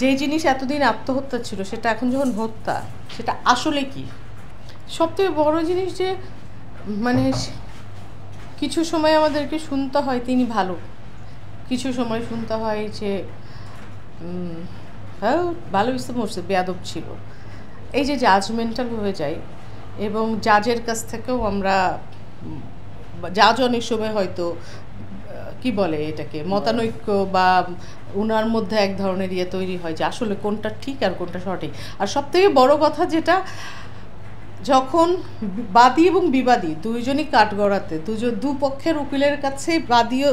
যে জিনিস এতদিন আত্মহত্যা ছিল সেটা এখন যখন হত্যা, সেটা আসলে কি? সবথেকে বড় জিনিস যে মানে কিছু সময় আমাদেরকে শুনতে হয় তিনি ভালো, কিছু সময় শুনতে হয় যে হ্যাঁ ভালো ইসে মরছে, বেয়াদব ছিল। এই যে জাজমেন্টাল হয়ে যায়, এবং জাজের কাছ থেকেও আমরা জাজ অনেক সময় হয়তো কি বলে এটাকে মতানৈক্য বা ওনার মধ্যে এক ধরনের ইয়ে তৈরি হয় যে আসলে কোনটা ঠিক আর কোনটা সঠিক। আর সবথেকে বড় কথা যেটা, যখন বাদী এবং বিবাদী দুইজনই কাঠগড়াতে, দুপক্ষের উকিলের কাছে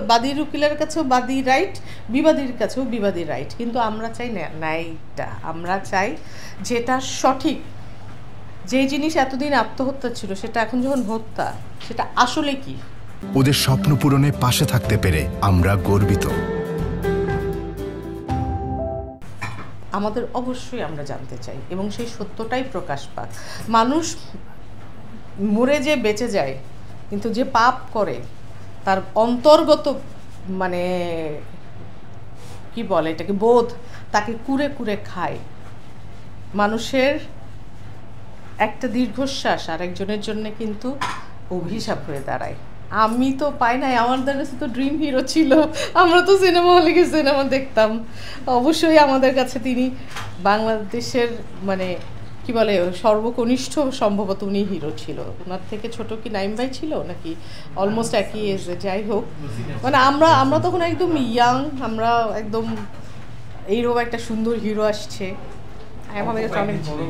বাদীর উকিলের কাছেও বাদী রাইট, বিবাদীর কাছেও বিবাদী রাইট, কিন্তু আমরা চাই ন্যায়টা, আমরা চাই যেটা সঠিক। যে জিনিস এতদিন আত্মহত্যা ছিল সেটা এখন যখন হত্যা, সেটা আসলে কি? ওদের স্বপ্ন পূরণে পাশে থাকতে পেরে আমরা গর্বিত। আমাদের অবশ্যই আমরা জানতে চাই এবং সেই সত্যটাই প্রকাশ পাক। মানুষ মরে যে বেঁচে যায়, কিন্তু যে পাপ করে তার অন্তর্গত মানে কি বলে এটাকে বোধ তাকে কুরে কুরে খায়। মানুষের একটা দীর্ঘশ্বাস আরেকজনের জন্য কিন্তু অভিশাপ হয়ে দাঁড়ায়। আমি তো পাই নাই, আমাদের কাছে তো ড্রিম হিরো ছিল, আমরা তো সিনেমা হলে গিয়ে সিনেমা দেখতাম। অবশ্যই আমাদের কাছে তিনি বাংলাদেশের মানে কি বলে সর্বকনিষ্ঠ, সম্ভবত উনি হিরো ছিল। ওনার থেকে ছোট কি নাইম ভাই ছিল নাকি অলমোস্ট একই এজে, যাই হোক মানে আমরা তখন একদম ইয়াং, আমরা একদম এইরকম একটা সুন্দর হিরো আসছে, আমাদের কাছে অনেক বড়